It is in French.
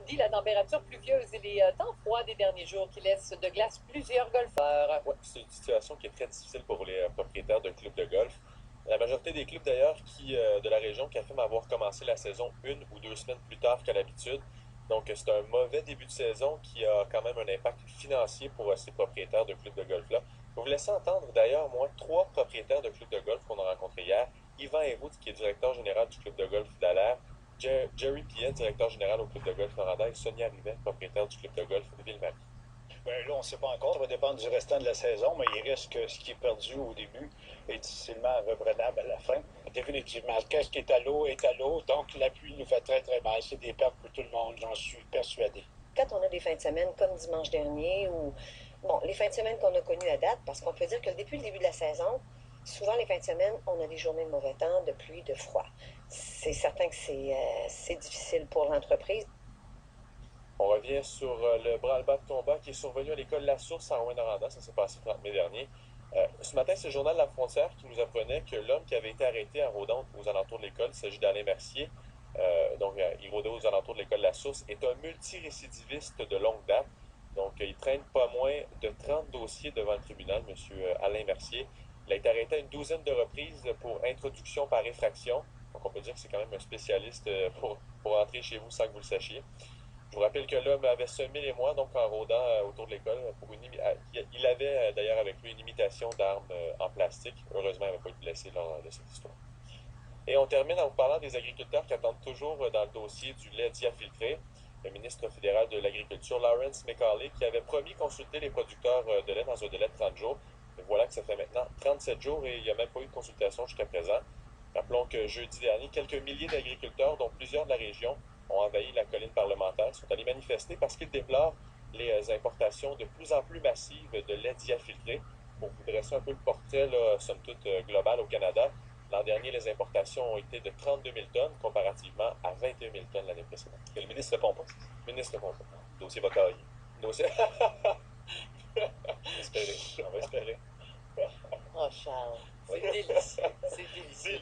samedi, la température pluvieuse et les temps froids des derniers jours qui laissent de glace plusieurs golfeurs. Ouais, c'est une situation qui est très difficile pour les propriétaires de clubs de golf. La majorité des clubs d'ailleurs de la région qui affirment avoir commencé la saison 1 ou 2 semaines plus tard qu'à l'habitude. Donc c'est un mauvais début de saison qui a quand même un impact financier pour ces propriétaires de clubs de golf-là. Je vais vous laisser entendre d'ailleurs, moi, 3 propriétaires de clubs de golf qu'on a rencontrés hier. Yvan Héroux, qui est directeur général du club de golf d'Alaire, Jerry Pillet, directeur général au club de golf Noranda, et Sonia Rivet, propriétaire du club de golf Ville-Marie. Bien, là, on ne sait pas encore. Ça va dépendre du restant de la saison, mais il reste que ce qui est perdu au début est difficilement reprenable à la fin. Définitivement. Qu'est-ce qui est à l'eau est à l'eau. Donc, la pluie nous fait très, très mal. C'est des pertes pour tout le monde, j'en suis persuadé. Quand on a des fins de semaine comme dimanche dernier ou bon, les fins de semaine qu'on a connues à date, parce qu'on peut dire que depuis le début de la saison, souvent les fins de semaine, on a des journées de mauvais temps, de pluie, de froid. C'est certain que c'est difficile pour l'entreprise. On revient sur le branle-bas de combat qui est survenu à l'école La Source à Rouyn-Noranda. Ça s'est passé le 30 mai dernier. Ce matin, c'est le journal La Frontière qui nous apprenait que l'homme qui avait été arrêté en rôdant aux alentours de l'école, il s'agit d'Alain Mercier, il rôdait aux alentours de l'école La Source, est un multirécidiviste de longue date. Donc, il traîne pas moins de 30 dossiers devant le tribunal, M. Alain Mercier. Il a été arrêté à une douzaine de reprises pour introduction par effraction. Donc, on peut dire que c'est quand même un spécialiste pour entrer chez vous sans que vous le sachiez. Je vous rappelle que l'homme avait semé les mois, donc en rôdant autour de l'école. Il avait d'ailleurs avec lui une imitation d'armes en plastique. Heureusement, il n'avait pas été blessé lors de cette histoire. Et on termine en vous parlant des agriculteurs qui attendent toujours dans le dossier du lait diafiltré. Le ministre fédéral de l'Agriculture, Lawrence McCauley, qui avait promis consulter les producteurs de lait dans un délai de 30 jours. Et voilà que ça fait maintenant 37 jours et il n'y a même pas eu de consultation jusqu'à présent. Rappelons que jeudi dernier, quelques milliers d'agriculteurs, dont plusieurs de la région, ont envahi la colline parlementaire, sont allés manifester parce qu'ils déplorent les importations de plus en plus massives de lait diafiltré. Pour vous dresser un peu le portrait, là, somme toute, global au Canada, l'an dernier, les importations ont été de 32 000 tonnes comparativement à 21 000 tonnes l'année précédente. Et le ministre ne répond pas. Le ministre répond pas. Le dossier va carrier. Dossier. On va espérer. Oh, Charles, C'est délicieux. C'est délicieux.